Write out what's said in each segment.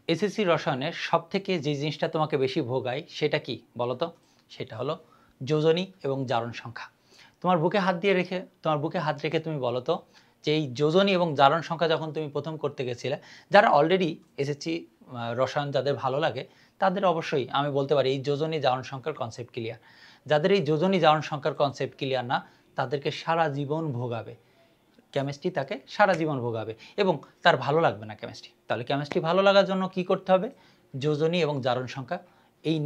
SSC রসায়নের সবথেকে যে জিনিসটা তোমাকে বেশি ভোগায় সেটা কি বলো তো? সেটা হলো যোজনী এবং জারণ সংখ্যা। তোমার বুকে হাত রেখে তুমি বলো তো যে এই যোজনী এবং জারণ সংখ্যা যখন তুমি প্রথম করতে গেছিলে, যারা অলরেডি এসএসসি রসায়ন যাদের ভালো লাগে তাদের অবশ্যই আমি বলতে পারি এই যোজনী জারণ সংখ্যার কনসেপ্ট ক্লিয়ার। যাদের এই যোজনী জারণ সংখ্যার কনসেপ্ট ক্লিয়ার না, তাদেরকে সারা জীবন ভোগাবে কেমিস্ট্রি, তাকে সারা জীবন ভোগাবে এবং তার ভালো লাগবে না কেমিস্ট্রি। তাহলে কেমিস্ট্রি ভালো লাগার জন্য কি করতে হবে? যোজনী এবং জারণ সংখ্যা এই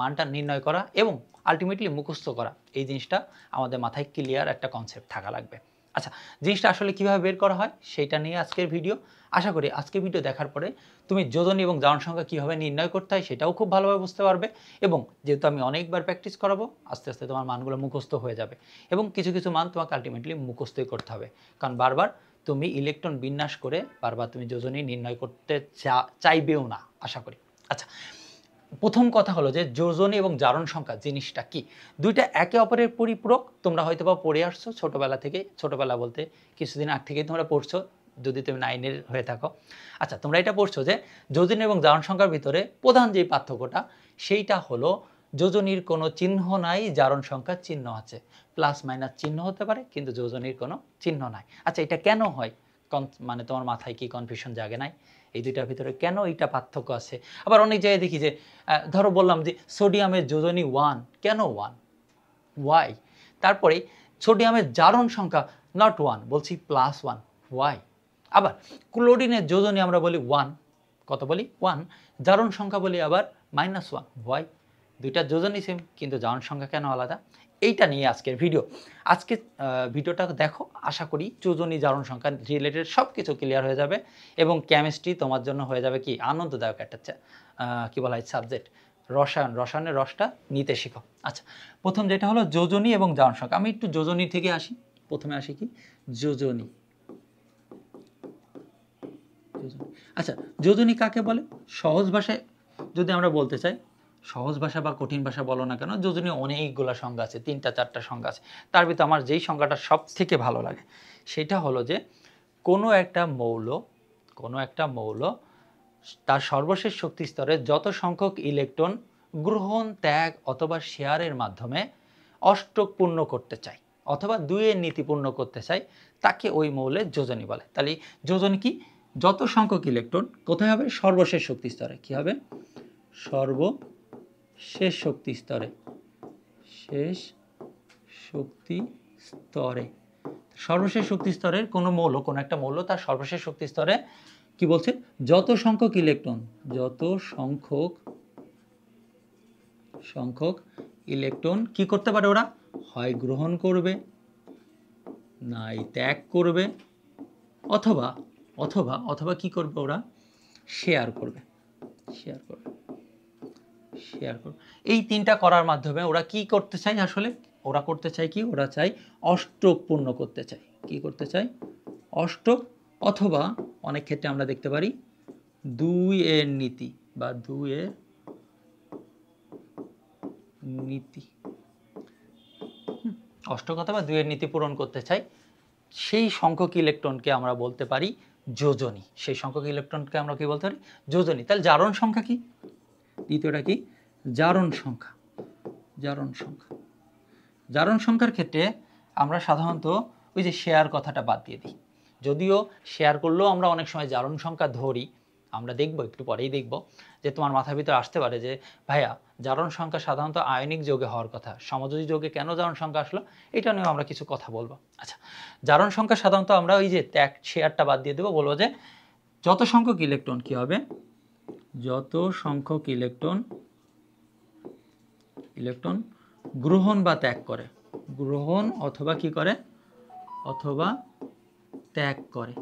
মানটা নির্ণয় করা এবং আলটিমেটলি মুখস্থ করা, এই জিনিসটা আমাদের মাথায় ক্লিয়ার একটা কনসেপ্ট থাকা লাগবে। আচ্ছা, জিনিসটা আসলে কিভাবে বের করা হয় সেটা নিয়ে আজকের ভিডিও। আশা করি আজকের ভিডিও দেখার পরে তুমি যোজনী এবং জারণ সংখ্যা কীভাবে নির্ণয় করতে হয় সেটাও খুব ভালোভাবে বুঝতে পারবে এবং যেহেতু আমি অনেকবার প্র্যাকটিস করাবো, আস্তে আস্তে তোমার মানগুলো মুখস্থ হয়ে যাবে এবং কিছু কিছু মান তোমাকে আলটিমেটলি মুখস্থই করতে হবে, কারণ বারবার তুমি ইলেকট্রন বিন্যাস করে বারবার তুমি যোজনী নির্ণয় করতে চাইবেও না আশা করি। আচ্ছা, প্রথম কথা হলো যে যোজনী এবং জারণ সংখ্যা জিনিসটা কি? দুইটা একে অপরের পরিপূরক। তোমরা হয়তো বা পড়ে আসছো ছোটোবেলা থেকে, ছোটোবেলা বলতে কিছুদিন আগ থেকেই তোমরা পড়ছো যদি তুমি 9-এর হয়ে থাকো। আচ্ছা, তোমরা এটা পড়ছো যে যোজনী এবং জারণ সংখ্যার ভিতরে প্রধান যে পার্থক্যটা সেইটা হলো যোজনীর কোনো চিহ্ন নাই, জারণ সংখ্যার চিহ্ন আছে। প্লাস মাইনাস চিহ্ন হতে পারে কিন্তু যোজনীর কোনো চিহ্ন নাই। আচ্ছা, এটা কেন হয়? মানে তোমার মাথায় কি কনফিউশন জাগে নাই এই দুইটার ভিতরে কেন এইটা পার্থক্য আছে? আবার অনেক জায়গায় দেখি যে ধরো বললাম যে সোডিয়ামের যোজনী 1, কেন 1? ওয়াই? তারপরে সোডিয়ামের জারণ সংখ্যা নট 1, বলছি +1, ওয়াই? আবার ক্লোরিনের যোজনী আমরা বলি 1, কত বলি 1, জারণ সংখ্যা বলি আবার -1, ওয়াই? দুইটা যোজনী সেম কিন্তু জারণ সংখ্যা কেন আলাদা? এইটা নিয়ে আজকের ভিডিও। আজকে ভিডিওটা দেখো, আশা করি যোজনী জারণ সংখ্যা রিলেটেড সব কিছু ক্লিয়ার হয়ে যাবে এবং কেমিস্ট্রি তোমার জন্য হয়ে যাবে কি আনন্দদায়ক একটা কি বলা হয় সাবজেক্ট। রসায়নের রসটা নিতে শিখো। আচ্ছা, প্রথম যেটা হলো যোজনী এবং জারণ সংখ্যা। আমি একটু যোজনী থেকে আসি। প্রথমে আসি কি যোজনী। আচ্ছা, যোজনী কাকে বলে? সহজ ভাষায় যদি আমরা বলতে চাই, সহজ ভাষা বা কঠিন ভাষা বলো না কেন, যোজনী অনেকগুলো সংখ্যা আছে, 3-4টা সংখ্যা আছে। তার ভিতরে আমার যেই সংখ্যাটা সব থেকে ভালো লাগে সেটা হলো যে কোনো একটা মৌল তার সর্বশেষ শক্তি স্তরে যত সংখ্যক ইলেকট্রন গ্রহণ, ত্যাগ অথবা শেয়ারের মাধ্যমে অষ্টক পূর্ণ করতে চায় অথবা 2-এর নীতি পূর্ণ করতে চায়, তাকে ওই মৌলের যোজনী বলে। তাহলে যোজনী কি? যত সংখ্যক ইলেকট্রন কোথায় হবে? সর্বশেষ শক্তি স্তরে। কি হবে? সর্বশেষ শক্তি স্তরে। শেষ শক্তি স্তরে। সর্বশেষ শক্তি স্তরের কোনো একটা মৌল তার সর্বশেষ শক্তি স্তরে কি বলছে? যত সংখ্যক ইলেকট্রন কি করতে পারে? ওরা হয় গ্রহণ করবে, নাই ত্যাগ করবে, অথবা অথবা অথবা কি করবে? ওরা শেয়ার করবে। এই তিনটা করার মাধ্যমে ওরা কি করতে চায়? আসলে ওরা করতে চায় কি? ওরা চায় অষ্টক পূর্ণ করতে চায়। কি করতে চায়? অষ্টক, অথবা অনেক ক্ষেত্রে আমরা দেখতে পারি 2-এর নীতি বা 2-এর নীতি। অষ্টক অথবা 2-এর নীতি পূরণ করতে চাই। সেই সংখ্যক ইলেকট্রনকে আমরা বলতে পারি যোজনী। সেই সংখ্যক ইলেকট্রনকে আমরা কি বলতে পারি? যোজনী। তাহলে জারণ সংখ্যা কি? দ্বিতীয়টা কি? জারণ সংখ্যা। জারণ সংখ্যার ক্ষেত্রে আমরা সাধারণত ওই যে শেয়ার কথাটা বাদ দিয়ে দিই। যদিও শেয়ার করলেও আমরা অনেক সময় জারণ সংখ্যা ধরি। আমরা দেখব, একটু পরেই দেখব যে তোমার মাথার ভিতরে আসতে পারে যে ভাইয়া জারণ সংখ্যা সাধারণত আয়নিক যৌগে হওয়ার কথা, সমযোজী যৌগে কেন জারণ সংখ্যা আসলো, এটা নিয়েও আমরা কিছু কথা বলবো। আচ্ছা, জারণ সংখ্যা সাধারণত আমরা ওই যে ত্যাগ শেয়ারটা বাদ দিয়ে দেবো, বলবো যে যত সংখ্যক ইলেকট্রন কি হবে? যত সংখ্যক ইলেকট্রন গ্রহণ বা ত্যাগ করে, গ্রহণ অথবা কি করে? অথবা ত্যাগ করে,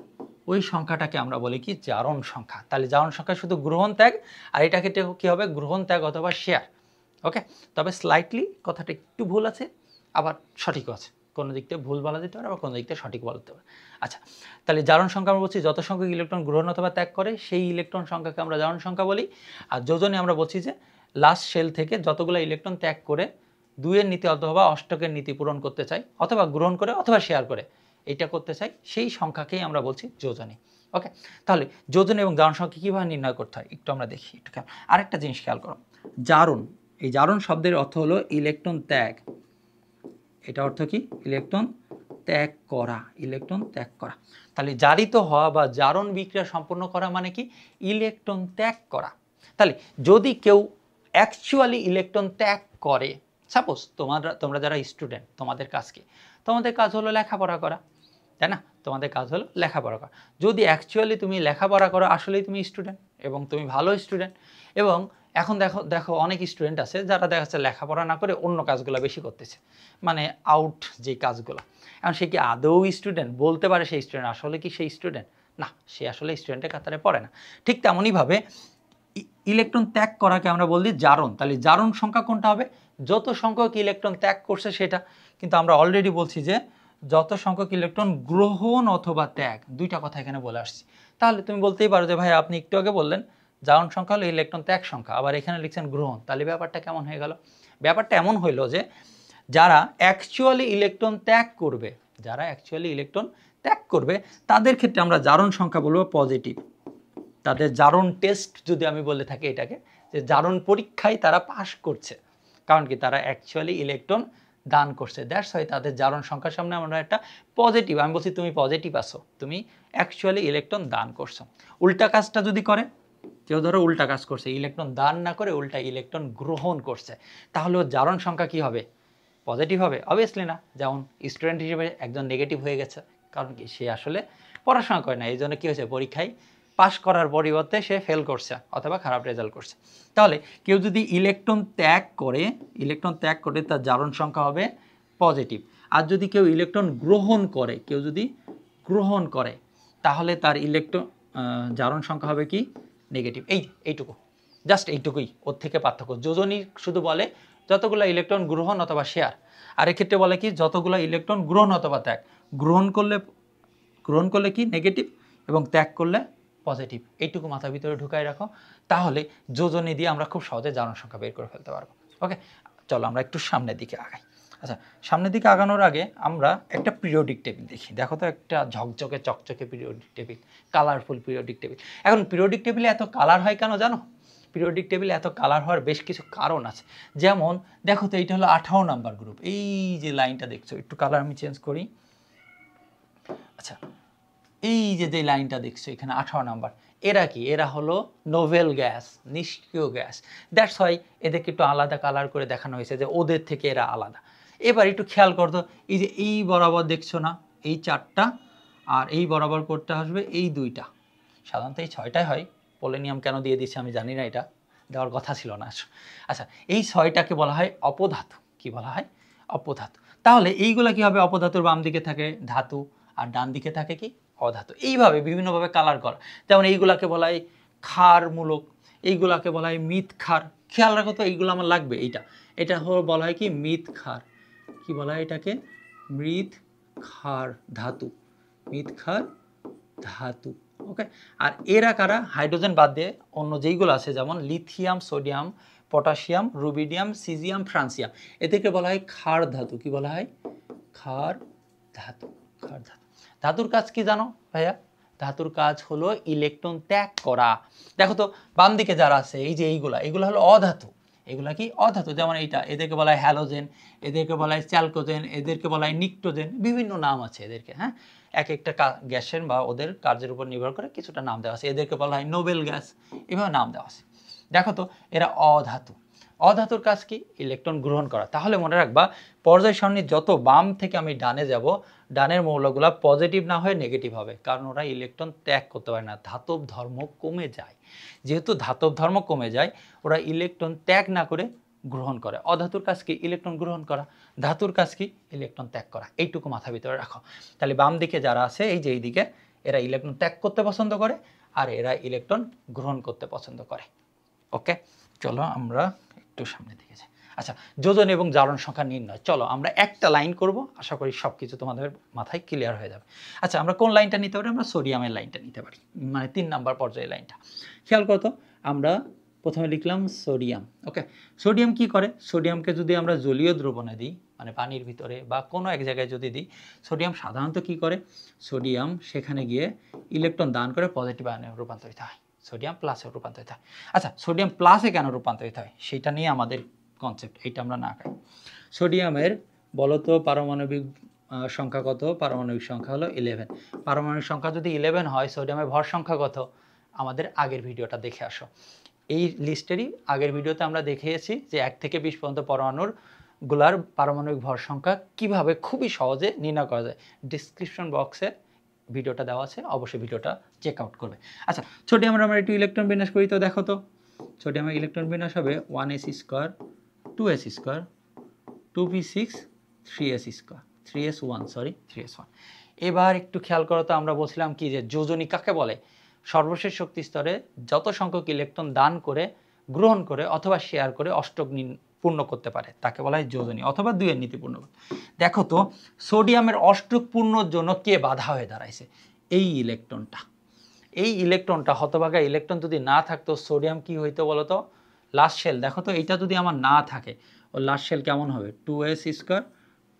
ওই সংখ্যাটাকে আমরা বলি কি? জারণ সংখ্যা। তাহলে জারণ সংখ্যা শুধু গ্রহণ, ত্যাগ, আর এটা ক্ষেত্রে কি হবে? গ্রহণ, ত্যাগ অথবা শেয়ার। ওকে, তবে স্লাইটলি কথাটা একটু ভুল আছে, আবার সঠিকও আছে। কোনো দিক থেকে ভুল বলা যেতে পারে, আবার কোনো দিক থেকে সঠিক বলা যেতে পারে। আচ্ছা, তাহলে জারণ সংখ্যা আমরা বলছি যত সংখ্যক ইলেকট্রন গ্রহণ অথবা ত্যাগ করে সেই ইলেকট্রন সংখ্যাকে আমরা জারণ সংখ্যা বলি। আর যোজনী আমরা বলছি যে লাস্ট শেল থেকে যতগুলো ইলেকট্রন ত্যাগ করে 2-এর নীতি অথবা অষ্টকের নীতি পূরণ করতে চাই, অথবা গ্রহণ করে অথবা শেয়ার করে, এইটা করতে চাই, সেই সংখ্যাকেই আমরা বলছি যোজনী। ওকে, তাহলে যোজন এবং জারণ সংখ্যা কীভাবে নির্ণয় করতে হয় একটু আমরা দেখি, একটু খেয়াল। আরেকটা জিনিস খেয়াল করো, জারণ, এই জারণ শব্দের অর্থ হলো ইলেকট্রন ত্যাগ। এটা অর্থ কি? ইলেকট্রন ত্যাগ করা, ইলেকট্রন ত্যাগ করা। তাহলে জারিত হওয়া বা জারণ বিক্রিয়া সম্পন্ন করা মানে কি? ইলেকট্রন ত্যাগ করা। তাহলে যদি কেউ অ্যাকচুয়ালি ইলেকট্রন ত্যাগ করে, সাপোজ তোমরা যারা স্টুডেন্ট, তোমাদের কাজ কি? তোমাদের কাজ হলো লেখাপড়া করা, তাই না? তোমাদের কাজ হলো লেখাপড়া করা। যদি অ্যাকচুয়ালি তুমি লেখাপড়া করো, আসলেই তুমি স্টুডেন্ট এবং তুমি ভালো স্টুডেন্ট, এবং এখন দেখো অনেক স্টুডেন্ট আছে যারা দেখা যাচ্ছে লেখাপড়া না করে অন্য কাজগুলো বেশি করতেছে, মানে আউট যে কাজগুলো। এখন সে কি আদৌ স্টুডেন্ট? বলতে পারে সেই স্টুডেন্ট, আসলে কি সেই স্টুডেন্ট? না, সে আসলে স্টুডেন্টের কাতারে পড়ে না। ঠিক তেমনইভাবে ইলেকট্রন ত্যাগ করাকে আমরা বলি জারণ। তাহলে জারণ সংখ্যা কোনটা হবে? যত সংখ্যক ইলেকট্রন ত্যাগ করছে সেটা। কিন্তু আমরা অলরেডি বলছি যে যত সংখ্যক ইলেকট্রন গ্রহণ অথবা ত্যাগ, দুইটা কথা এখানে বলে আসছি। তাহলে তুমি বলতেই পারো যে ভাই আপনি একটু আগে বললেন জারণ সংখ্যা হলো ইলেকট্রন ত্যাগ সংখ্যা, আবার এখানে লিখছেন গ্রহণ, তাহলে ব্যাপারটা কেমন হয়ে গেল? ব্যাপারটা এমন হইলো যে যারা অ্যাকচুয়ালি ইলেকট্রন ত্যাগ করবে, যারা অ্যাকচুয়ালি ইলেকট্রন ত্যাগ করবে তাদের ক্ষেত্রে আমরা জারণ সংখ্যা বলবো পজিটিভ। তাদের জারণ টেস্ট যদি আমি বলে থাকি এটাকে, যে জারণ পরীক্ষায় তারা পাশ করছে, কারণ কি? তারা অ্যাকচুয়ালি ইলেকট্রন দান করছে, দ্যাটস হয় তাদের জারণ সংখ্যার সামনে আমরা একটা পজিটিভ, আমি বলছি তুমি পজিটিভ আসো, তুমি অ্যাকচুয়ালি ইলেকট্রন দান করছো। উল্টা কাজটা যদি করে, কেউ ধরো উল্টা কাজ করছে, ইলেকট্রন দান না করে উল্টা ইলেকট্রন গ্রহণ করছে, তাহলে ওর জারণ সংখ্যা কি হবে? পজিটিভ হবে? অবভিয়াসলি না। যেমন স্টুডেন্ট হিসেবে একজন নেগেটিভ হয়ে গেছে, কারণ কি? সে আসলে পড়াশোনা করে না, এই জন্য কী হয়েছে? পরীক্ষায় পাশ করার পরিবর্তে সে ফেল করছে অথবা খারাপ রেজাল্ট করছে। তাহলে কেউ যদি ইলেকট্রন ত্যাগ করে তার জারণ সংখ্যা হবে পজিটিভ। আর যদি কেউ ইলেকট্রন গ্রহণ করে, কেউ যদি গ্রহণ করে, তাহলে তার ইলেকট্রন জারণ সংখ্যা হবে কি? নেগেটিভ। এইটুকু, জাস্ট এইটুকুই ওর থেকে পার্থক্য। যোজনী শুধু বলে যতগুলো ইলেকট্রন গ্রহণ অথবা শেয়ার, আর এক্ষেত্রে বলে কি? যতগুলো ইলেকট্রন গ্রহণ অথবা ত্যাগ। গ্রহণ করলে কি? নেগেটিভ, এবং ত্যাগ করলে পজিটিভ। এইটুকু মাথার ভিতরে ঢুকাই রাখো, তাহলে যোজনী দিয়ে আমরা খুব সহজে জারণ সংখ্যা বের করে ফেলতে পারবো। ওকে, চলো আমরা একটু সামনের দিকে আগাই। আচ্ছা, সামনের দিকে আগানোর আগে আমরা একটা পিরিয়ডিক টেবিল দেখি। দেখো তো, একটা ঝকঝকে চকচকে periodic table, colourful periodic table. এখন পিরিয়ডিক টেবিলে এত কালার হয় কেন জানো? পিরিয়ডিক টেবিলে এত কালার হওয়ার বেশ কিছু কারণ আছে। যেমন দেখো তো, এইটা হলো 18 নাম্বার গ্রুপ, এই যে লাইনটা দেখছো, একটু কালার আমি চেঞ্জ করি। আচ্ছা, এই যে লাইনটা দেখছো এখানে 18 নাম্বার, এরা কি? এরা হলো নোভেল গ্যাস, নিষ্ক্রিয় গ্যাস। দ্যাটস হয় এদেরকে একটু আলাদা কালার করে দেখানো হয়েছে, যে ওদের থেকে এরা আলাদা। এবার একটু খেয়াল করতো, এই যে এই বরাবর দেখছো না, এই 4টা, আর এই বরাবর করতে আসবে এই 2টা, সাধারণত এই 6টাই হয়। পোলোনিয়াম কেন দিয়ে দিচ্ছে আমি জানি না, এটা দেওয়ার কথা ছিল না। আচ্ছা, এই 6টাকে বলা হয় অপধাতু। কি বলা হয়? অপধাতু। তাহলে এইগুলা কি হবে? অপধাতুর বাম দিকে থাকে ধাতু, আর ডান দিকে থাকে কি? অধাতু। এইভাবে বিভিন্নভাবে কালার করা। যেমন এইগুলাকে বলা হয় ক্ষারমূলক, এইগুলাকে বলা হয় মৃৎ ক্ষার। খেয়াল রাখো তো, এইগুলো আমার লাগবে। এটা বলা হয় কি? মৃৎ ক্ষার। কি বলা হয় এটাকে? মৃৎ ক্ষার ধাতু, মৃৎ ক্ষার ধাতু। ওকে, আর এরা কারা? হাইড্রোজেন বাদ দিয়ে অন্য যেইগুলো আছে, যেমন lithium, sodium, potassium, rubidium, caesium, francium, এদেরকে বলা হয় ক্ষার ধাতু। কি বলা হয়? ক্ষার ধাতু। ক্ষার ধাতু। ধাতুর কাজ কি জানো ভাইয়া? ধাতুর কাজ হলো ইলেকট্রন ত্যাগ করা। দেখো তো, বাম দিকে যারা আছে, এই যে এইগুলা হলো অধাতু। এগুলা কি? অধাতু। যেমন এইটা, এদেরকে বলা হয় হ্যালোজেন, এদেরকে বলা হয় চ্যালকোজেন, এদেরকে বলা হয় নিক্টোজেন, বিভিন্ন নাম আছে এদেরকে। হ্যাঁ, এক একটা গ্যাসের বা ওদের কার্যের উপর নির্ভর করে কিছুটা নাম দেওয়া আছে। এদেরকে বলা হয় নোবেল গ্যাস, এভাবে নাম দেওয়া আছে। দেখো তো, এরা অধাতু। অধাতুর কাজ কি? ইলেকট্রন গ্রহণ করা। তাহলে মনে রাখবা, পর্যায় সারণীর যত বাম থেকে আমি ডানে যাব, ডানের মৌলগুলা পজিটিভ না হয়ে নেগেটিভ হবে, কারণ ওরা ইলেকট্রন ত্যাগ করতে পারে না, ধাতব ধর্ম কমে যায়। যেহেতু ধাতব ধর্ম কমে যায়, ওরা ইলেকট্রন ত্যাগ না করে গ্রহণ করে। অধাতুর কাজ কি? ইলেকট্রন গ্রহণ করা। ধাতুর কাজ কি? ইলেকট্রন ত্যাগ করা। এইটুকু মাথা ভিতরে রাখো। তাহলে বাম দিকে যারা আছে, এই যে এইদিকে, এরা ইলেকট্রন ত্যাগ করতে পছন্দ করে, আর এরা ইলেকট্রন গ্রহণ করতে পছন্দ করে। ওকে, চলো আমরা একটু সামনে দিকে যাই। আচ্ছা, যোজন এবং জারণ সংখ্যা নির্ণয়। চলো আমরা একটা লাইন করব, আশা করি সব কিছু তোমাদের মাথায় ক্লিয়ার হয়ে যাবে। আচ্ছা, আমরা কোন লাইনটা নিতে পারি? আমরা সোডিয়ামের লাইনটা নিতে পারি, মানে 3 নাম্বার পর্যায়ের লাইনটা। খেয়াল করো তো, আমরা প্রথমে লিখলাম সোডিয়াম। ওকে, সোডিয়াম কি করে? সোডিয়ামকে যদি আমরা জলীয় দ্রবণে দিই, মানে পানির ভিতরে বা কোনো এক জায়গায় যদি দিই, সোডিয়াম সাধারণত কি করে, সোডিয়াম সেখানে গিয়ে ইলেকট্রন দান করে পজিটিভ আয়নে রূপান্তরিত হয়, সোডিয়াম প্লাসে রূপান্তরিত হয়। আচ্ছা, সোডিয়াম প্লাসে কেন রূপান্তরিত হয় সেটা নিয়ে আমাদের কনসেপ্ট, এইটা আমরা না খাই। সোডিয়ামের বলতো পারমাণবিক সংখ্যা কত? পারমাণবিক সংখ্যা হলো 11। পারমাণবিক সংখ্যা যদি 11 হয়, সোডিয়ামের ভর সংখ্যা কত? আমাদের আগের ভিডিওটা দেখে আসো। এই লিস্টেরই আগের ভিডিওতে আমরা দেখিয়েছি যে 1 থেকে 20 পর্যন্ত পরমাণুর গুলার পারমাণবিক ভর সংখ্যা কিভাবে খুবই সহজে নির্ণয় করা যায়। ডিসক্রিপশন বক্সে ভিডিওটা দেওয়া আছে, অবশ্যই ভিডিওটা চেক আউট করবে। আচ্ছা, সোডিয়ামের আমরা একটু ইলেকট্রন বিন্যাস করি তো, দেখো তো। সোডিয়ামের ইলেকট্রন বিন্যাস হবে 1s square, 2s square, 2p6, 3s square, 3s1 sorry 3s1। এবার একটু খেয়াল করো তো, আমরা বলছিলাম কি যে যোজনী কাকে বলে? সর্বশেষ শক্তি স্তরে যত সংখ্যক ইলেকট্রন দান করে, গ্রহণ করে অথবা শেয়ার করে অষ্টক পূর্ণ করতে পারে তাকে বলা হয় যোজনী, অথবা দুইয়ের নীতি পূর্ণ করতে। দেখো তো, সোডিয়ামের অষ্টক পূর্ণর জন্য কে বাধা হয়ে দাঁড়াইছে? এই ইলেকট্রনটা। এই ইলেকট্রনটা, হতভাগা ইলেকট্রন যদি না থাকতো, সোডিয়াম কি হইতো বলতো? Last shell. দেখো তো, এইটা যদি আমার না থাকে, ও লাস্ট শেল কেমন হবে? 2s square,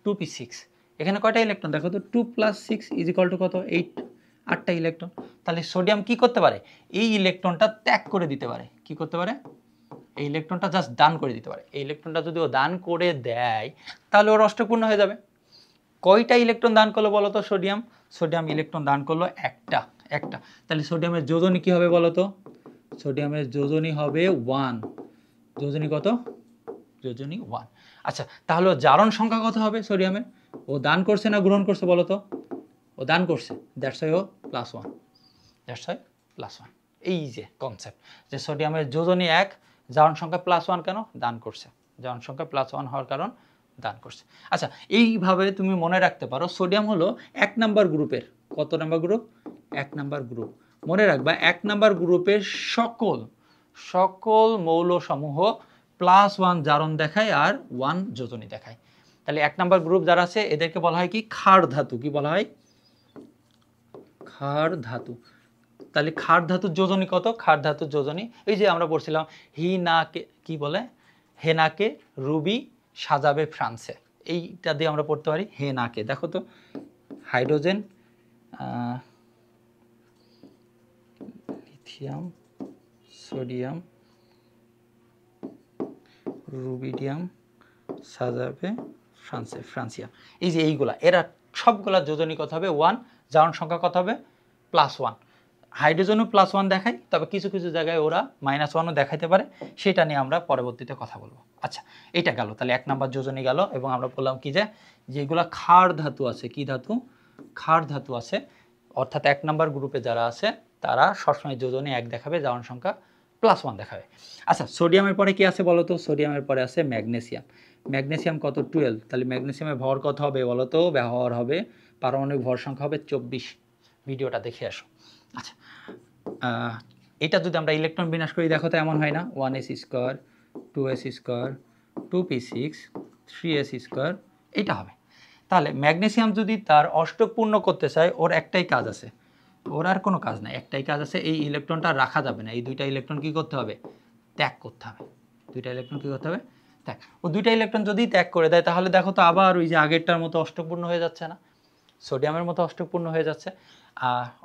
2p6। এখানে কয়টা ইলেকট্রন দেখো তো? 2 + 6 = কত? 8, 8টা ইলেকট্রন। তাহলে সোডিয়াম কি করতে পারে? এই ইলেকট্রনটা ত্যাগ করে দিতে পারে। কি করতে পারে? এই ইলেকট্রনটা জাস্ট দান করে দিতে পারে। এই ইলেকট্রনটা যদি ও দান করে দেয়, তাহলে ওর অষ্টপূর্ণ হয়ে যাবে। কয়টা ইলেকট্রন দান করলো বলো তো সোডিয়াম? সোডিয়াম ইলেকট্রন দান করলো একটা। তাহলে সোডিয়ামের যোজনী কি হবে বলো তো? সোডিয়ামের যোজনী হবে 1। যোজনী কত? যোজনী 1। আচ্ছা, তাহলে জারণ সংখ্যা কত হবে সোডিয়ামের? ও দান করছে না গ্রহণ করছে বলো তো? ও দান করছে, দ্যাটস ওয়াই ও +1। That's why +1। এই যে কনসেপ্ট, যে সোডিয়ামের যোজনী 1, জারণ সংখ্যা +1 কেন? দান করছে। জারণ সংখ্যা +1 হওয়ার কারণ দান করছে। আচ্ছা, এইভাবে তুমি মনে রাখতে পারো সোডিয়াম হলো 1 নাম্বার গ্রুপের। কত নাম্বার গ্রুপ? 1 number group. মনে রাখবা 1 নাম্বার গ্রুপের সকল মৌলসমূহ +1 জারণ দেখায় আর 1 যোজনী দেখায়। তাহলে 1 নাম্বার গ্রুপ যারা আছে এদেরকে বলা হয় কি? ক্ষার ধাতু। কি বলা হয়? ক্ষার ধাতু। তাহলে ক্ষার ধাতুর যোজনী কত? ক্ষার ধাতুর যোজনী এই যে আমরা পড়ছিলাম, হিনাকে কি বলে? হেনাকে রুবি সাজাবে ফ্রান্সে। এইটা দিয়ে আমরা পড়তে পারি হেনাকে। দেখো তো, হাইড্রোজেন, লিথিয়াম, সোডিয়াম, রুবিডিয়াম সাজাবে ফ্রান্সে, ফ্রান্সিয়াম। এই যে এইগুলা, এরা সবগুলা যোজনী কত হবে? 1। জারণ সংখ্যা কত হবে? +1। হাইড্রোজেনও +1 দেখায়, তবে কিছু কিছু জায়গায় ওরা -1ও দেখাইতে পারে, সেটা নিয়ে আমরা পরবর্তীতে কথা বলবো। আচ্ছা, এটা গেল। তাহলে 1 নাম্বার যোজনী গেল, এবং আমরা বললাম কি যে যেগুলা ক্ষার ধাতু আছে, কি ধাতু? ক্ষার ধাতু আছে, অর্থাৎ 1 নাম্বার গ্রুপে যারা আছে তারা সবসময় যোজনী 1 দেখাবে, জারণ সংখ্যা +1 দেখাবে। আচ্ছা, সোডিয়ামের পরে কি আছে বলো তো? সোডিয়ামের পরে আছে ম্যাগনেসিয়াম। ম্যাগনেসিয়াম কত? 12। তাহলে ম্যাগনেসিয়ামের ভর কত হবে বলো তো? ভর হবে, পারমাণবিক ভর সংখ্যা হবে 24। ভিডিওটা দেখে আসো। আচ্ছা, এটা যদি আমরা ইলেকট্রন বিন্যাস করি, দেখো তো এমন হয় না? 1s square, 2s square, 2p6, 3s square, এটা হবে। তাহলে ম্যাগনেসিয়াম যদি তার অষ্টক পূর্ণ করতে চায়, ওর একটাই কাজ আছে, ওর আর কোনো কাজ নাই, একটাই কাজ আছে, এই ইলেকট্রনটা রাখা যাবে না। এই দুইটা ইলেকট্রন কি করতে হবে? ত্যাগ করতে হবে। দুইটা ইলেকট্রন কি করতে হবে? ত্যাগ। ও দুইটা ইলেকট্রন যদি ত্যাগ করে দেয়, তাহলে দেখো তো আবার ওই যে আগেরটার মতো অষ্টকপূর্ণ হয়ে যাচ্ছে না? সোডিয়ামের মতো অষ্টক পূর্ণ হয়ে যাচ্ছে।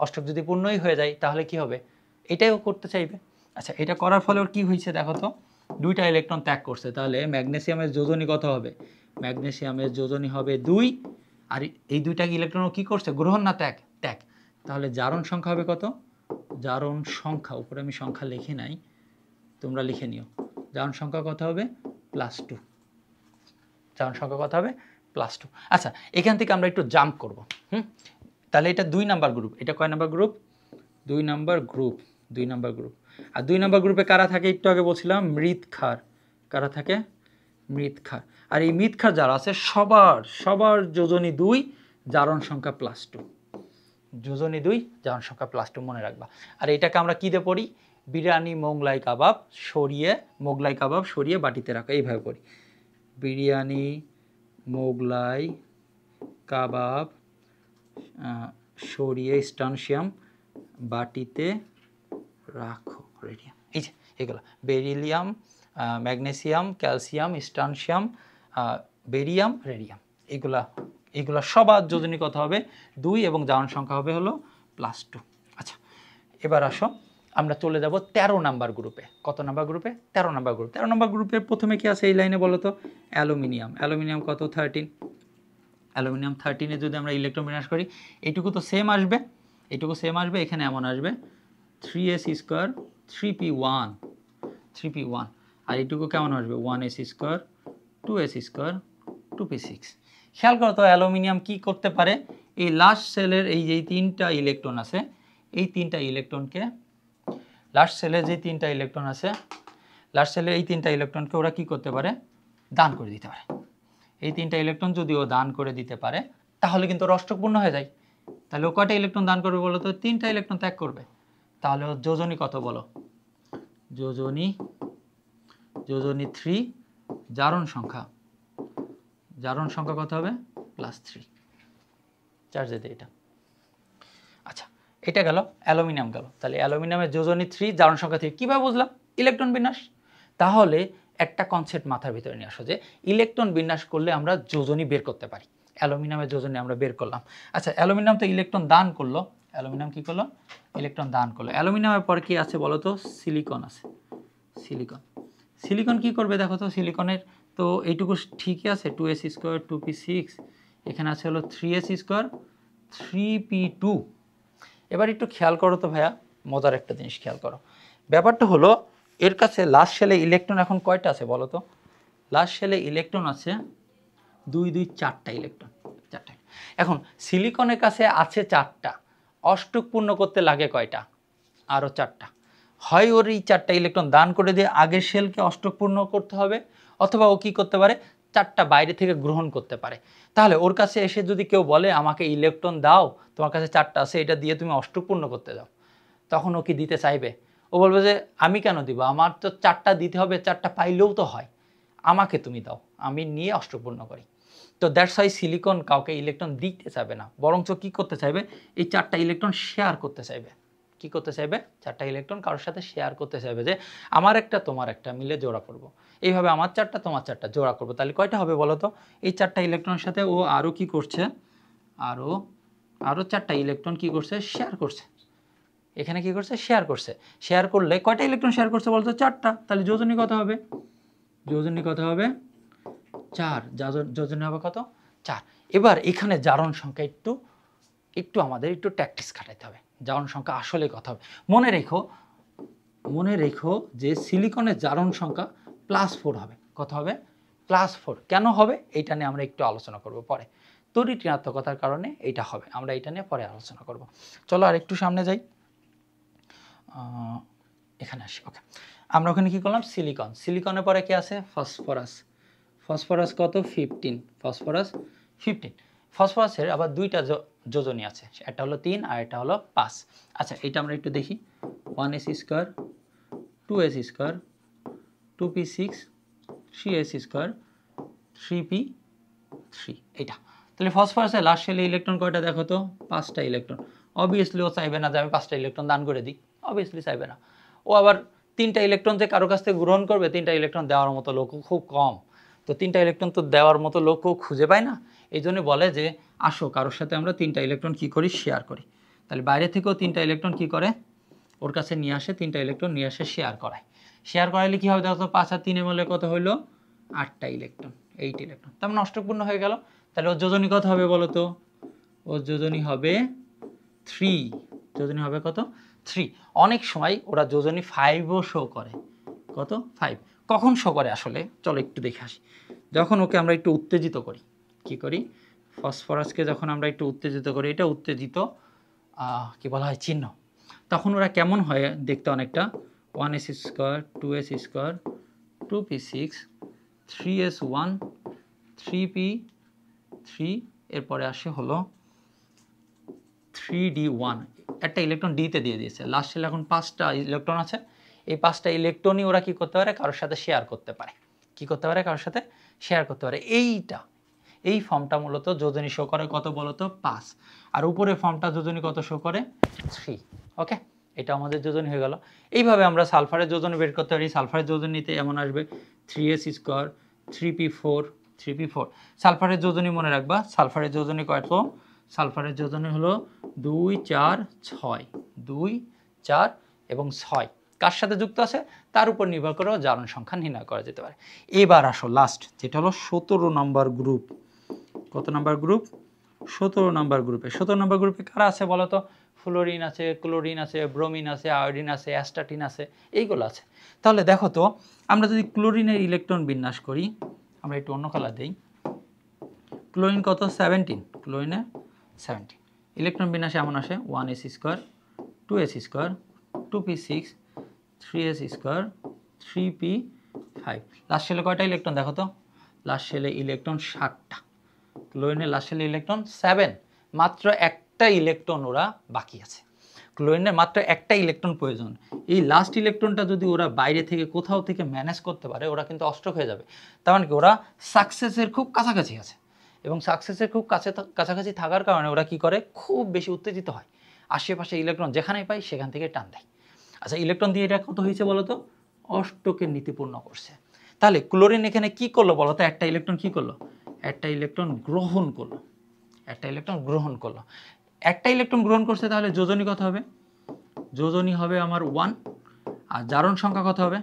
অষ্টক যদি পূর্ণই হয়ে যায়, তাহলে কি হবে? এটাইও করতে চাইবে। আচ্ছা, এটা করার ফলে ওর কি হয়েছে দেখো তো? দুইটা ইলেকট্রন ত্যাগ করছে। তাহলে ম্যাগনেসিয়ামের যোজনী কত হবে? ম্যাগনেসিয়ামের যোজনী হবে 2। আর এই দুইটা ইলেকট্রন কি করছে? গ্রহণ না ত্যাগ? ত্যাগ। তাহলে জারণ সংখ্যা হবে কত? জারণ সংখ্যা, উপরে আমি সংখ্যা লিখে নাই, তোমরা লিখে নিও। জারণ সংখ্যা কত হবে? +2। জারণ সংখ্যা কত হবে? +2। আচ্ছা, এখান থেকে আমরা একটু জাম্প করব। তাহলে এটা 2 নাম্বার গ্রুপ। এটা কয় number group? 2 number group. 2 number group. আর 2 নাম্বার গ্রুপে কারা থাকে? একটু আগে বলছিলাম মৃৎ ক্ষার। কারা থাকে? মৃৎ ক্ষার। আর এই মৃৎ ক্ষার যারা আছে সবার যোজনী 2, জারণ সংখ্যা +2। যোজনী 2, জারণ সংখ্যা +2 মনে রাখবা। আর এটাকে আমরা কি দিয়ে পড়ি? বিরিয়ানি মোগলাই কাবাব সরিয়ে বাটিতে রাখা, এইভাবে পড়ি। বিরিয়ানি মোগলাই কাবাব সরিয়ে স্টানশিয়াম বাটিতে রাখো, রেডিয়াম। এই যে এগুলো beryllium, magnesium, calcium, strontium, barium, radium, এগুলা সবার যোজনী কত হবে 2 এবং জারণ সংখ্যা হবে হলো +2। আচ্ছা, এবার আসো আমরা চলে যাব 13 নাম্বার গ্রুপে। কত নাম্বার গ্রুপে? 13 নাম্বার গ্রুপ। 13 নাম্বার গ্রুপের প্রথমে কি আছে এই লাইনে বলো তো? অ্যালুমিনিয়াম। অ্যালুমিনিয়াম কত? 13। অ্যালুমিনিয়াম 13 এ যদি আমরা ইলেকট্রন বিন্যাস করি, এইটুকু তো সেম আসবে, এইটুকু সেম আসবে, এখানে এমন আসবে 3s² 3p1, 3p1, আর এইটুকু কেমন আসবে 1s² 2s² 2p6। খেয়াল করো তো অ্যালুমিনিয়াম কি করতে পারে, এই লাস্ট সেলের এই যে 3টা ইলেকট্রন আছে, এই 3টা ইলেকট্রনকে, লাস্ট সেলের যে 3টা ইলেকট্রন আছে, লাস্ট সেলের এই 3টা ইলেকট্রনকে ওরা কি করতে পারে? দান করে দিতে পারে। এই 3টা ইলেকট্রন যদি ও দান করে দিতে পারে তাহলে কিন্তু অষ্টকপূর্ণ হয়ে যায়। তাহলে ও কয়টা ইলেকট্রন দান করবে বলো তো? 3টা ইলেকট্রন ত্যাগ করবে। তাহলে ওর যোজনী কত বলো? যোজনী 3, জারণ সংখ্যা কত হবে? +3। চার্জে দে এটা। আচ্ছা, এটা গেল, অ্যালুমিনিয়াম গেল। তাহলে অ্যালুমিনিয়ামের যোজনী 3, জারণ সংখ্যা 3। কীভাবে বুঝলাম? ইলেকট্রন বিন্যাস। তাহলে একটা কনসেপ্ট মাথার ভিতরে নিয়ে আসো যে ইলেকট্রন বিন্যাস করলে আমরা যোজনী বের করতে পারি। অ্যালুমিনিয়ামের যোজনী আমরা বের করলাম। আচ্ছা, অ্যালুমিনিয়াম তো ইলেকট্রন দান করলো, অ্যালুমিনিয়াম কী করলো? ইলেকট্রন দান করলো। অ্যালুমিনিয়ামের পরে কি আছে বলো তো? সিলিকন আছে। সিলিকন কি করবে দেখো তো? সিলিকনের তো এইটুকু ঠিকই আছে, 2s² 2p6, এখানে আছে হলো 3s² 3p2। এবার একটু খেয়াল করো তো ভাইয়া, মজার একটা জিনিস খেয়াল করো। ব্যাপারটা হলো এর কাছে লাস্ট শেলে ইলেকট্রন এখন কয়টা আছে বলো তো? লাস্ট শেলে ইলেকট্রন আছে 2 2 4টা ইলেকট্রন, 4টা। এখন সিলিকনের কাছে আছে 4টা, অষ্টক পূর্ণ করতে লাগে কয়টা? আরও 4টা। হয় ওর এই 4টা ইলেকট্রন দান করে দিয়ে আগের শেলকে অষ্টক পূর্ণ করতে হবে, অথবা ও কী করতে পারে? 4টা বাইরে থেকে গ্রহণ করতে পারে। তাহলে ওর কাছে এসে যদি কেউ বলে আমাকে ইলেকট্রন দাও, তোমার কাছে 4টা আছে, এটা দিয়ে তুমি অষ্টক পূর্ণ করতে যাও, তখন ও কি দিতে চাইবে? ও বলবে যে আমি কেন দিব, আমার তো 4টা দিতে হবে, 4টা পাইলেও তো হয়, আমাকে তুমি দাও, আমি নিয়ে অষ্টপূর্ণ করি। তো দ্যাটস ওয়াই সিলিকন কাউকে ইলেকট্রন দিতে চাইবে না, বরঞ্চ কী করতে চাইবে? এই 4টা ইলেকট্রন শেয়ার করতে চাইবে। কি করতে চাইবে? 4টা ইলেকট্রন কারোর সাথে শেয়ার করতে চাইবে, যে আমার একটা তোমার একটা মিলে জোড়া করব। এইভাবে আমার 4টা তোমার 4টা জোড়া করব। তাহলে কয়টা হবে বলো তো? এই 4টা ইলেকট্রনের সাথে ও আরও কি করছে? আরও 4টা ইলেকট্রন কি করছে? শেয়ার করছে। এখানে কি করছে? শেয়ার করছে। শেয়ার করলে কয়টা ইলেকট্রন শেয়ার করছে বলতো? 4টা। তাহলে যোজনী কত হবে? যোজনী কত হবে? 4। যোজনী হবে কত? 4। এবার এখানে জারণ সংখ্যা একটু আমাদের একটু প্র্যাকটিস খাটাইতে হবে। জারণ সংখ্যা আসলে কত হবে মনে রেখো যে সিলিকনের জারণ সংখ্যা +4 হবে। কত হবে? +4। কেন হবে এইটা নিয়ে আমরা একটু আলোচনা করব পরে। তড়িৎ ঋণাত্মকতার কারণে এইটা হবে, আমরা এইটা নিয়ে পরে আলোচনা করব। চলো আর একটু সামনে যাই, এখানে আসি। ওকে, আমরা ওখানে কি করলাম? সিলিকনের পরে কি আছে? ফসফরাস কত? 15। ফসফরাসের আবার 2টা যোজনী আছে, একটা হলো 3 আর একটা হলো 5। আচ্ছা, এটা আমরা একটু দেখি। 1s² 2s² 2p6 3s² 3p3, এটা। তাহলে ফসফরাসের লাস্ট শেলে ইলেকট্রন কয়টা দেখো তো? 5টা ইলেকট্রন। অবভিয়াসলি ও চাইবে না যে আমি 5টা ইলেকট্রন দান করে দিই, অবভিয়াসলি চাইবে না। ও আবার 3টা ইলেকট্রন যে কারো কাছ থেকে গ্রহণ করবে, 3টা ইলেকট্রন দেওয়ার মতো লোক খুব কম। তো 3টা ইলেকট্রন তো দেওয়ার মতো লোকও খুঁজে পায় না। এই জন্য বলে যে আসো কারোর সাথে আমরা 3টা ইলেকট্রন কী করি? শেয়ার করি। তাহলে বাইরে থেকেও 3টা ইলেকট্রন কী করে? ওর কাছে নিয়ে আসে, 3টা ইলেকট্রন নিয়ে আসে, শেয়ার করায়। শেয়ার করাইলে কী হবে দেখো তো? 5 আর 3 মিলে কত হইলো? 8টা ইলেকট্রন, 8 ইলেকট্রন। তার মানে অষ্টকপূর্ণ হয়ে গেল। তাহলে ওর যোজনী কত হবে বলো তো? ওর যোজনী হবে 3। যোজনী হবে কত? 3। অনেক সময় ওরা যোজনী 5ও শো করে। কত? 5। কখন শো করে আসলে? চলো একটু দেখে আসি। যখন ওকে আমরা একটু উত্তেজিত করি। কি করি? ফসফরাসকে যখন আমরা একটু উত্তেজিত করি, এটা উত্তেজিত কি বলা হয়? চিহ্ন। তখন ওরা কেমন হয় দেখতে? অনেকটা 1s² 2s² 2p6 3s1 3p3, এরপরে আসে হলো 3d1। একটা ইলেকট্রন ডিতে দিয়ে দিয়েছে। লাস্ট শেলে এখন 5টা ইলেকট্রন আছে। এই 5টা ইলেকট্রনই ওরা কি করতে পারে? কারোর সাথে শেয়ার করতে পারে। কি করতে পারে? কারোর সাথে শেয়ার করতে পারে। এই ফর্মটা মূলত যোজনী শো করে কত বলতো? 5। আর উপরে ফর্মটা যোজনী কত শো করে? 3। ওকে, এটা আমাদের যোজনী হয়ে গেল। এইভাবে আমরা সালফারের যোজনী বের করতে পারি। সালফারের যোজনীতে এমন আসবে 3s² 3p4 3p4। সালফারের যোজনী মনে রাখবা, সালফারের যোজনী কত? সালফারের যোজনী হলো 2 4 6, 2 4 এবং 6 কার সাথে যুক্ত আছে তার উপর নির্ভর করেও জারণ সংখ্যা নির্ণয় করা যেতে পারে। এবার আসো লাস্ট, যেটা হলো 17 নম্বর গ্রুপ। কত নম্বর গ্রুপ? 17 নম্বর গ্রুপে। 17 নম্বর গ্রুপে কারা আছে বলো তো? ফ্লোরিন আছে, ক্লোরিন আছে, ব্রোমিন আছে, আয়োডিন আছে, অ্যাস্টাটিন আছে, এইগুলো আছে। তাহলে দেখো তো, আমরা যদি ক্লোরিনের ইলেকট্রন বিন্যাস করি, আমরা একটু অন্য কালার দিই। ক্লোরিন কত? 17। ক্লোরিনের 17 ইলেকট্রন বিন্যাসে এমন আসে 1s², 2s², 2p6, 3s², 3p5। Last শেলে কয়টা ইলেকট্রন দেখো তো? লাস্ট শেলে ইলেকট্রন 7টা। ক্লোরিনের লাস্ট শেলে ইলেকট্রন 7, মাত্র একটা ইলেকট্রন ওরা বাকি আছে। ক্লোরিনের মাত্র একটা ইলেকট্রন প্রয়োজন। এই লাস্ট ইলেকট্রনটা যদি ওরা বাইরে থেকে কোথাও থেকে ম্যানেজ করতে পারে, ওরা কিন্তু অস্ট্রোক হয়ে যাবে। তার মানে কি, ওরা সাকসেসের খুব কাছাকাছি আছে, এবং সাকসেসের খুব কাছাকাছি থাকার কারণে ওরা কি করে, খুব বেশি উত্তেজিত হয়, আশেপাশে ইলেকট্রন যেখানেই পায় সেখান থেকে টান দেয়। আচ্ছা, ইলেকট্রন দিয়ে এটা কত হয়েছে বলো তো? অষ্টকের নীতিপূর্ণ করছে। তাহলে ক্লোরিন এখানে কি করলো বলো তো? একটা ইলেকট্রন কি করলো? একটা ইলেকট্রন গ্রহণ করলো। একটা ইলেকট্রন গ্রহণ করলো। একটা ইলেকট্রন গ্রহণ করছে, তাহলে যোজনী কত হবে? যোজনী হবে আমার 1। আর জারণ সংখ্যা কত হবে?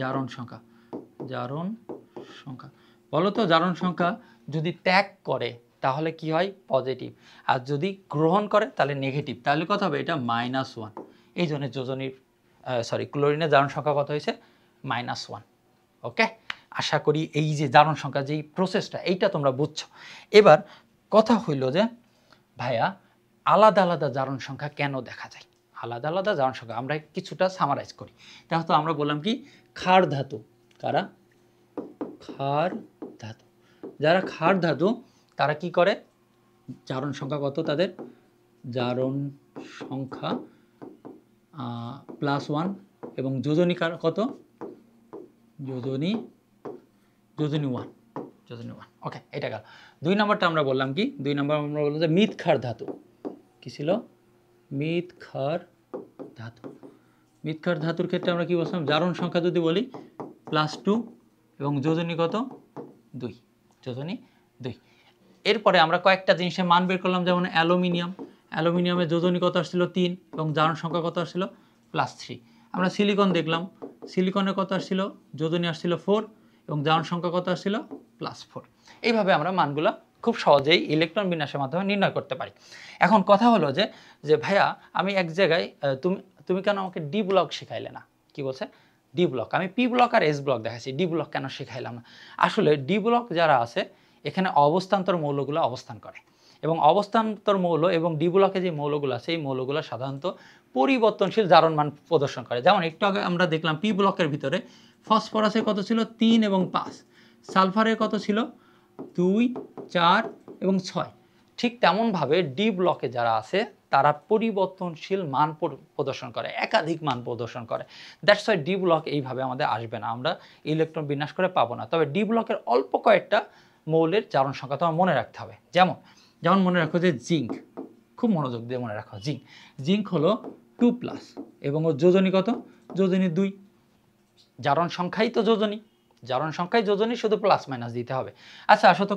জারণ সংখ্যা বলো তো, জারণ সংখ্যা যদি ত্যাগ করে তাহলে কি হয়? পজিটিভ। আর যদি গ্রহণ করে তাহলে নেগেটিভ। তাহলে কত হবে? এটা -1। এই জন্য যোজনীর ক্লোরিনের জারণ সংখ্যা কত হয়েছে? -1। ওকে, আশা করি এই যে জারণ সংখ্যা যেই প্রসেসটা, এইটা তোমরা বুঝছো। এবার কথা হইল যে ভাইয়া, আলাদা আলাদা জারণ সংখ্যা কেন দেখা যায়? আলাদা আলাদা জারণ সংখ্যা আমরা কিছুটা সামারাইজ করি। তাহলে তো আমরা বললাম কি, ক্ষার ধাতু। কারা? ক্ষার ধাতু। যারা ক্ষার ধাতু তারা কি করে? জারণ সংখ্যা কত তাদের? জারণ সংখ্যা +1 এবং যোজনী কত? যোজনী 1। ওকে, এটা গেল। 2 নম্বরটা আমরা বললাম কি? 2 নম্বর আমরা বললাম যে মৃৎ ক্ষার ধাতু। কি ছিল? মৃৎ ক্ষার ধাতু। মৃৎ ক্ষার ধাতুর ক্ষেত্রে আমরা কি বলছিলাম? জারণ সংখ্যা যদি বলি +2 এবং যোজনী কত? 2। যোজনী 2। এরপরে আমরা কয়েকটা জিনিসের মান বের করলাম, যেমন অ্যালুমিনিয়ামের যোজনী কত আসছিল? 3 এবং জারণ সংখ্যা কত আসছিল? +3। আমরা সিলিকন দেখলাম, সিলিকনের কত আসছিল? যোজনী আসছিল 4 এবং জারণ সংখ্যা কত আসছিল? +4। এইভাবে আমরা মানগুলো খুব সহজেই ইলেকট্রন বিন্যাসের মাধ্যমে নির্ণয় করতে পারি। এখন কথা হলো যে ভাইয়া, আমি এক জায়গায় তুমি কেন আমাকে ডি ব্লক শেখাইলে না? কি বলছে? D block. আমি পি ব্লক আর এস ব্লক দেখাচ্ছি, ডি ব্লক কেন শেখাইলাম না? আসলে ডি ব্লক যারা আছে এখানে অবস্থান্তর মৌলগুলো অবস্থান করে, এবং অবস্থান্তর মৌল এবং ডি ব্লকে যে মৌলগুলো আছে এই মৌলগুলো সাধারণত পরিবর্তনশীল জারণ মান প্রদর্শন করে। যেমন একটু আগে আমরা দেখলাম পি ব্লকের ভিতরে ফসফরাসের কত ছিল? 3 এবং 5। সালফারের কত ছিল? 2 4 এবং 6। ঠিক তেমনভাবে ডি ব্লকে যারা আছে তারা পরিবর্তনশীল মান প্রদর্শন করে, একাধিক মান প্রদর্শন করে। দ্যাটস ওয়াই ডি ব্লক এইভাবে আমাদের আসবে না, আমরা ইলেকট্রন বিন্যাস করে পাবো না। তবে ডি ব্লকের অল্প কয়েকটা মৌলের জারণ সংখ্যা তোমার মনে রাখতে হবে। যেমন মনে রাখো যে জিঙ্ক, খুব মনোযোগ দিয়ে মনে রাখো। জিঙ্ক হলো 2+ এবং ওর যোজনী কত? যোজনী 2। জারণ সংখ্যাই তো যোজনী, শুধু প্লাস মাইনাস দিতে হবে। আচ্ছা আসো তো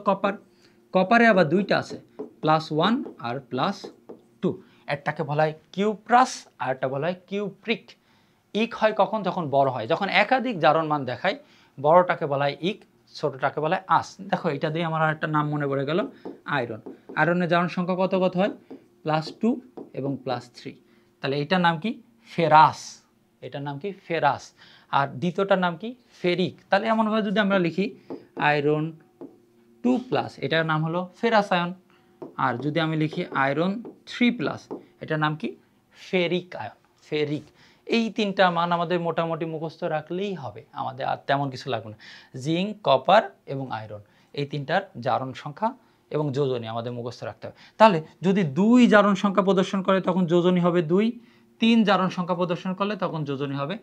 কপারে আবার 2টা আছে, +1 আর +2। একটাকে বলা হয় কিউপ্রাস আর একটা বলা হয় কিউপ্রিক। ইক হয় কখন? যখন বড় হয়, যখন একাধিক জারণ মান দেখায়, বড়টাকে বলা হয় ইক, ছোটটাকে বলা হয় আস। দেখো এটা দিয়ে আমার একটা নাম মনে পড়ে গেল, আয়রনের জারণ সংখ্যা কত হয়? +2 এবং +3। তাহলে এটার নাম কি? ফেরাস। আর দ্বিতীয়টার নাম কি? ফেরিক। তাহলে এমনভাবে যদি আমরা লিখি আয়রন 2+, এটার নাম হলো ফেরাস আয়ন। আর যদি আমি লিখি আয়রন 3+, এটার নাম কি? Ferric ion. এই 3টা মান আমাদের মোটামুটি মুখস্থ রাখলেই হবে, আমাদের আর তেমন কিছু লাগবে না। জিঙ্ক, কপার এবং আয়রন, এই 3টার জারণ সংখ্যা এবং যোজনী আমাদের মুখস্থ রাখতে হবে। তাহলে যদি 2 জারণ সংখ্যা প্রদর্শন করে তখন যোজনী হবে 2, 3 জারণ সংখ্যা প্রদর্শন করলে তখন যোজনী হবে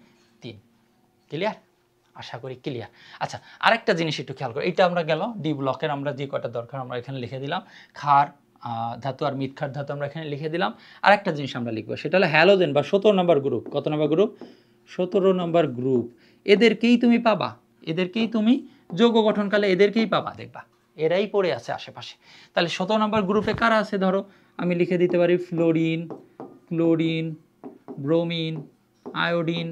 3। ক্লিয়ার? আশা করি ক্লিয়ার। আচ্ছা, আরেকটা জিনিস একটু খেয়াল করো। এটা আমরা গেল ডি ব্লকের, আমরা যে কয়টা দরকার আমরা এখানে লিখে দিলাম। ক্ষার ধাতু আর মৃৎ ক্ষার ধাতু আমরা এখানে লিখে দিলাম। আরেকটা জিনিস আমরা লিখবো, সেটা হলো হ্যালোজেন বা 17 নম্বর গ্রুপ। কত নম্বর গ্রুপ? 17 নম্বর গ্রুপ। এদেরকেই তুমি পাবা, এদেরকেই তুমি যৌগ গঠনকালে এদেরকেই পাবা, দেখবা এরাই পড়ে আছে আশেপাশে। তাহলে 17 নম্বর গ্রুপে কারা আছে? ধরো আমি লিখে দিতে পারি ফ্লোরিন, ক্লোরিন, ব্রোমিন, আয়োডিন,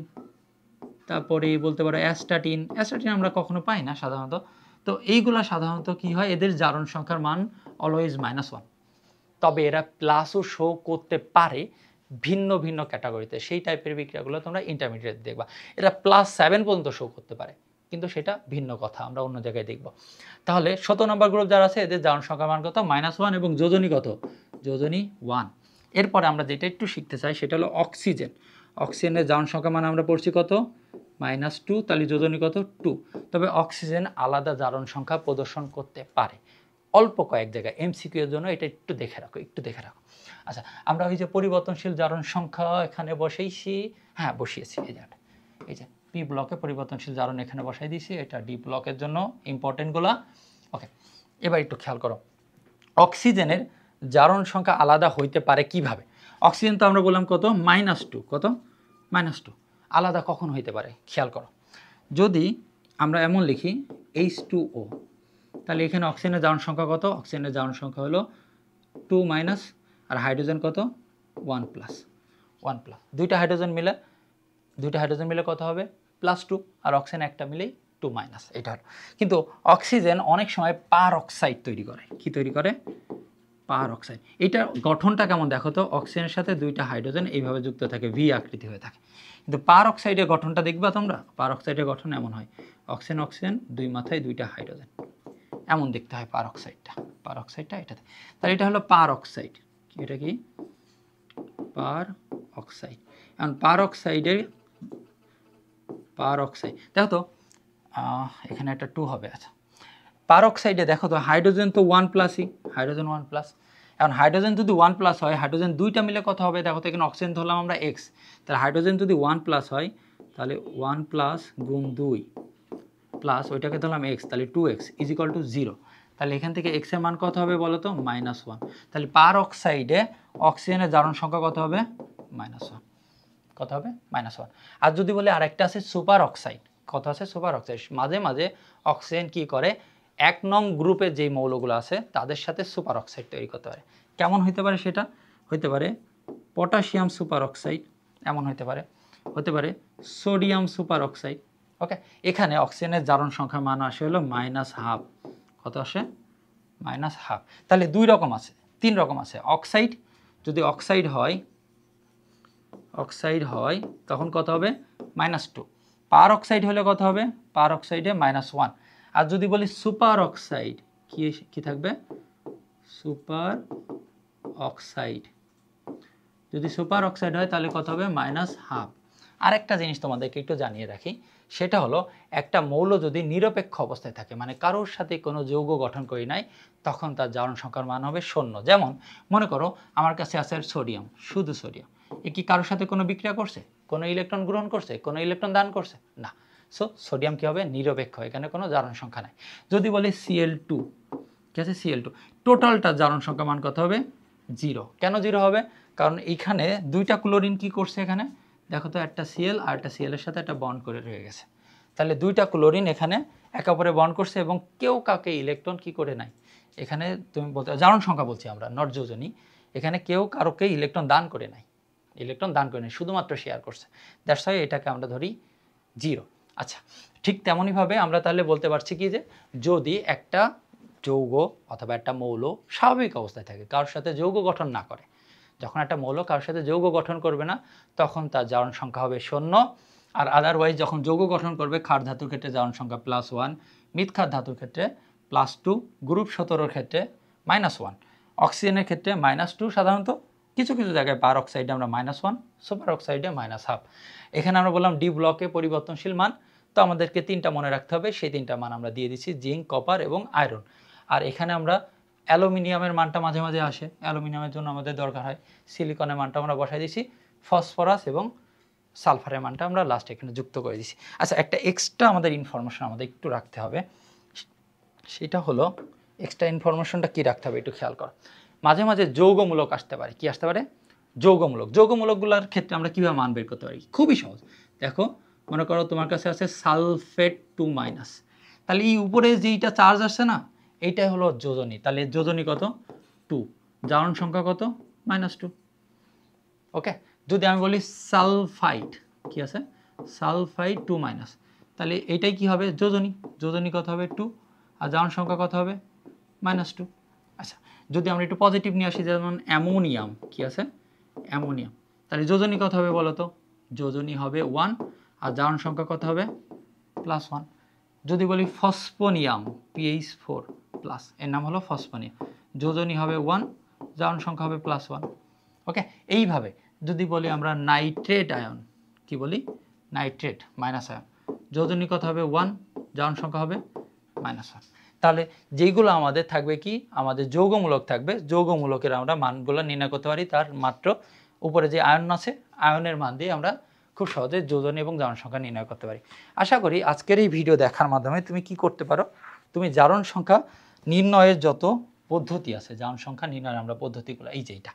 তারপরে বলতে পারো অ্যাস্টাটিন। অ্যাস্টাটিন আমরা কখনো পাই না সাধারণত। তো এইগুলা সাধারণত কি হয়, এদের জারণ সংখ্যার মান অলওয়েজ -1, তবে এরা প্লাসও শো করতে পারে ভিন্ন ভিন্ন ক্যাটাগরিতে। সেই টাইপের বিক্রিয়াগুলো তোমরা ইন্টারমিডিয়েট দেখবা। এরা +7 পর্যন্ত শো করতে পারে, কিন্তু সেটা ভিন্ন কথা, আমরা অন্য জায়গায় দেখব। তাহলে 17 নম্বর গ্রুপ যারা আছে এদের জারণ সংখ্যার মান কত? -1 এবং যোজনী কত? যোজনী 1। এরপরে আমরা যেটা একটু শিখতে চাই সেটা হলো অক্সিজেন। অক্সিজেনের জারণ সংখ্যা মান আমরা পড়ছি কত? -2, তাহলে যোজনী কত? 2। তবে অক্সিজেন আলাদা জারণ সংখ্যা প্রদর্শন করতে পারে অল্প কয়েক জায়গায়। এমসিকিউ এর জন্য এটা একটু দেখে রাখো, একটু দেখে রাখো। আচ্ছা, আমরা ওই যে পরিবর্তনশীল জারণ সংখ্যা এখানে বসাইছি, হ্যাঁ বসিয়েছি, এই যে পি ব্লকে পরিবর্তনশীল জারণ এখানে বসাই দিয়েছি, এটা ডি ব্লকের জন্য ইম্পর্টেন্টগুলা। ওকে, এবার একটু খেয়াল করো অক্সিজেনের জারণ সংখ্যা আলাদা হইতে পারে কিভাবে। অক্সিজেন তো আমরা বললাম কত? -2। কত? -2। আলাদা কখন হইতে পারে খেয়াল করো, যদি আমরা এমন লিখি H2O, তাহলে এখানে অক্সিজেনের জারণ সংখ্যা কত? অক্সিজেনের জারণ সংখ্যা হলো 2- আর হাইড্রোজেন কত? 1+। দুইটা হাইড্রোজেন মিলে কত হবে? +2, আর অক্সিজেন একটা মিলেই 2-। এটা হলো। কিন্তু অক্সিজেন অনেক সময় পার অক্সাইড তৈরি করে। কি তৈরি করে? পার অক্সাইড। এটা গঠনটা কেমন দেখো তো, অক্সিজেনের সাথে দুইটা হাইড্রোজেন এইভাবে যুক্ত থাকে, ভি আকৃতি হয়ে থাকে। কিন্তু পার অক্সাইডের গঠনটা দেখবা তোমরা, পার অক্সাইডের গঠন এমন হয়, অক্সিজেন দুই মাথায় দুইটা হাইড্রোজেন, এমন দেখতে হয় পার অক্সাইডটা এটাতে। তাহলে এটা হলো পার অক্সাইড। এটা কি? পার অক্সাইড। এখন পার অক্সাইড দেখো তো, এখানে একটা 2 হবে। আচ্ছা, পার অক্সাইডে দেখো তো হাইড্রোজেন তো 1+ই, হাইড্রোজেন 1+। এখন হাইড্রোজেন যদি 1+ হয়, হাইড্রোজেন দুইটা মিলে কত হবে দেখো তো, এখানে অক্সিজেন ধরলাম আমরা x, তাহলে হাইড্রোজেন যদি 1+ হয় তাহলে 1+ গুণ 2 প্লাস ওইটাকে ধরলাম x, তাহলে 2x = 0। তাহলে এখান থেকে x এর মান কত হবে বলো তো? -1। তাহলে পার অক্সাইডে অক্সিজেনের জারণ সংখ্যা কত হবে? -1। কত হবে? -1। আর যদি বলে আরেকটা আছে সুপার অক্সাইড। কত আছে? Super oxide. মাঝে মাঝে অক্সিজেন কি করে, 1 নং গ্রুপে যেই মৌলগুলো আছে তাদের সাথে সুপার অক্সাইড তৈরি করতে পারে। কেমন হইতে পারে সেটা? হইতে পারে পটাশিয়াম সুপার অক্সাইড, এমন হতে পারে সোডিয়াম সুপার অক্সাইড। ওকে, এখানে অক্সিজেনের জারণ সংখ্যার মান আসে হলো -1/2। কত আসে? -1/2। তাহলে 2 রকম আছে, 3 রকম আছে। অক্সাইড, যদি অক্সাইড হয় তখন কত হবে? -2। পার অক্সাইড হলে কত হবে? পার অক্সাইডে -1। আর যদি বলি সুপার অক্সাইড, কি থাকবে? Super oxide. যদি সুপার অক্সাইড হয় তাহলে কত হবে? -1/2। আরেকটা জিনিস তোমাদেরকে একটু জানিয়ে রাখি, সেটা হলো একটা মৌল যদি নিরপেক্ষ অবস্থায় থাকে, মানে কারোর সাথে কোনো যৌগ গঠন করি নাই, তখন তার জারণ সংখ্যার মান হবে 0। যেমন মনে করো আমার কাছে আছে সোডিয়াম, শুধু সোডিয়াম। এ কি কারোর সাথে কোনো বিক্রিয়া করছে? কোনো ইলেকট্রন গ্রহণ করছে? কোনো ইলেকট্রন দান করছে? না। সো সোডিয়াম কি হবে? নিরপেক্ষ, এখানে কোনো জারণ সংখ্যা নাই। যদি বলি Cl2, কি আছে? Cl2, টোটালটা জারণ সংখ্যা মান কত হবে? 0। কেন 0 হবে? কারণ এইখানে দুইটা ক্লোরিন কি করছে, এখানে দেখো তো, একটা Cl আর একটা Cl এর সাথে একটা বন্ড করে রয়ে গেছে। তাহলে দুইটা ক্লোরিন এখানে একে অপরে বন্ড করছে এবং কেউ কাউকে ইলেকট্রন কি করে নাই। এখানে তুমি বলতে, জারণ সংখ্যা বলছি আমরা, নট যোজনী। এখানে কেউ কারোকে ইলেকট্রন দান করে নাই, শুধুমাত্র শেয়ার করছে। দ্যাটস ওয়াই এটাকে আমরা ধরি 0। আচ্ছা, ঠিক তেমনইভাবে আমরা তাহলে বলতে পারছি কি, যে যদি একটা যৌগ অথবা একটা মৌল স্বাভাবিক অবস্থায় থাকে, কারোর সাথে যৌগ গঠন না করে, যখন একটা মৌল কারোর সাথে যৌগ গঠন করবে না তখন তার জারণ সংখ্যা হবে 0। আর আদারওয়াইজ যখন যৌগ গঠন করবে, ক্ষার ধাতুর ক্ষেত্রে জারণ সংখ্যা +1, মৃৎক্ষার ধাতুর ক্ষেত্রে +2, গ্রুপ 17 ক্ষেত্রে -1, অক্সিজেনের ক্ষেত্রে -2। সাধারণত কিছু কিছু জায়গায় পার অক্সাইডে আমরা -1, সুপার অক্সাইডে -1/2। এখানে আমরা বললাম ডি ব্লকে পরিবর্তনশীল মান, তো আমাদেরকে 3টা মনে রাখতে হবে। সেই 3টা মান আমরা দিয়ে দিচ্ছি, জিঙ্ক, কপার এবং আয়রন। আর এখানে আমরা অ্যালুমিনিয়ামের মানটা মাঝে মাঝে আসে, অ্যালুমিনিয়ামের জন্য আমাদের দরকার হয়। সিলিকনের মানটা আমরা বসাই দিছি, ফসফরাস এবং সালফারের মানটা আমরা লাস্টে এখানে যুক্ত করে দিছি। আচ্ছা, একটা এক্সট্রা আমাদের ইনফরমেশন আমাদের একটু রাখতে হবে, সেটা হলো এক্সট্রা ইনফরমেশনটা কি রাখতে হবে একটু খেয়াল করো। মাঝে মাঝে যৌগমূলক আসতে পারে। কি আসতে পারে? যৌগমূলকগুলোর ক্ষেত্রে আমরা কীভাবে মান বের করতে পারি? খুবই সহজ। দেখো, মনে করো তোমার কাছে আছে সালফেট 2-, তাহলে এই উপরে যেইটা চার্জ আসছে না, এইটাই হলো যোজনী। তাহলে যোজনী কত? 2। জারণ সংখ্যা কত? -2। ওকে, যদি আমি বলি সালফাইড, কি আছে? সালফাইড 2-, তাহলে এইটাই কি হবে? যোজনী। যোজনী কত হবে? 2, আর জারণ সংখ্যা কত হবে? -2। আচ্ছা, যদি আমরা একটু পজিটিভ নিয়ে আসি, যেমন অ্যামোনিয়াম, কি আছে? অ্যামোনিয়াম, তাহলে যোজনী কত হবে বলো তো? যোজনী হবে 1, আর জারণ সংখ্যা কত হবে? +1। যদি বলি ফসফোনিয়াম, PH4+, এর নাম হলো ফসফোনিয়াম, যোজনী হবে 1, জারণ সংখ্যা হবে +1। ওকে, এইভাবে যদি বলি আমরা নাইট্রেট আয়ন, কি বলি? নাইট্রেট -আয়ন, যোজনী কত হবে? 1, জারণ সংখ্যা হবে -1। তাহলে যেইগুলো আমাদের থাকবে কি, আমাদের যৌগমূলক থাকবে, যৌগমূলকের আমরা মানগুলো নির্ণয় করতে পারি তার মাত্র উপরে যে আয়ন আছে, আয়নের মান দিয়ে আমরা খুব সহজে যোজনী এবং জারণ সংখ্যা নির্ণয় করতে পারি। আশা করি আজকের এই ভিডিও দেখার মাধ্যমে তুমি কি করতে পারো, তুমি জারণ সংখ্যা নির্ণয়ের যত পদ্ধতি আছে, জারণ সংখ্যা নির্ণয়ের আমরা পদ্ধতিগুলো, এই যে এটা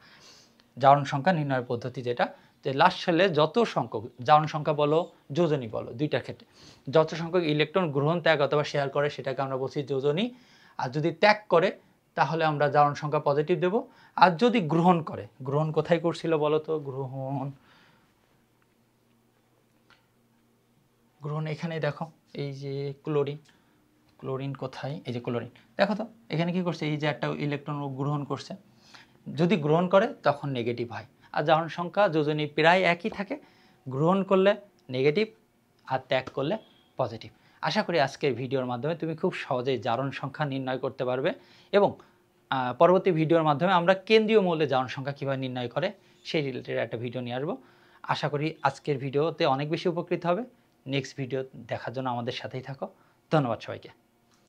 জারণ সংখ্যা নির্ণয়ের পদ্ধতি, যেটা যে লাস্ট সেলে যত সংখ্যক জারণ সংখ্যা বলো, যোজনী বলো, দুইটার ক্ষেত্রে যত সংখ্যক ইলেকট্রন গ্রহণ, ত্যাগ অথবা শেয়ার করে সেটাকে আমরা বলছি যোজনী। আর যদি ত্যাগ করে তাহলে আমরা জারণ সংখ্যা পজিটিভ দেব। আর যদি গ্রহণ করে, গ্রহণ কোথায় করছিল বলো তো? গ্রহণ এখানেই দেখো, এই যে ক্লোরিন, ক্লোরিন কোথায়? এই যে ক্লোরিন, দেখো তো এখানে কি করছে? এই যে একটা ইলেকট্রন গ্রহণ করছে, যদি গ্রহণ করে তখন নেগেটিভ হয়। আর জারণ সংখ্যা যোজনী প্রায় একই থাকে, গ্রহণ করলে নেগেটিভ আর ত্যাগ করলে পজিটিভ। আশা করি আজকের ভিডিওর মাধ্যমে তুমি খুব সহজেই জারণ সংখ্যা নির্ণয় করতে পারবে, এবং পরবর্তী ভিডিওর মাধ্যমে আমরা কেন্দ্রীয় মৌলের জারণ সংখ্যা কীভাবে নির্ণয় করে সেই রিলেটেড একটা ভিডিও নিয়ে আসবো। আশা করি আজকের ভিডিওতে অনেক বেশি উপকৃত হবে। নেক্সট ভিডিও দেখার জন্য আমাদের সাথেই থাকো। ধন্যবাদ সবাইকে।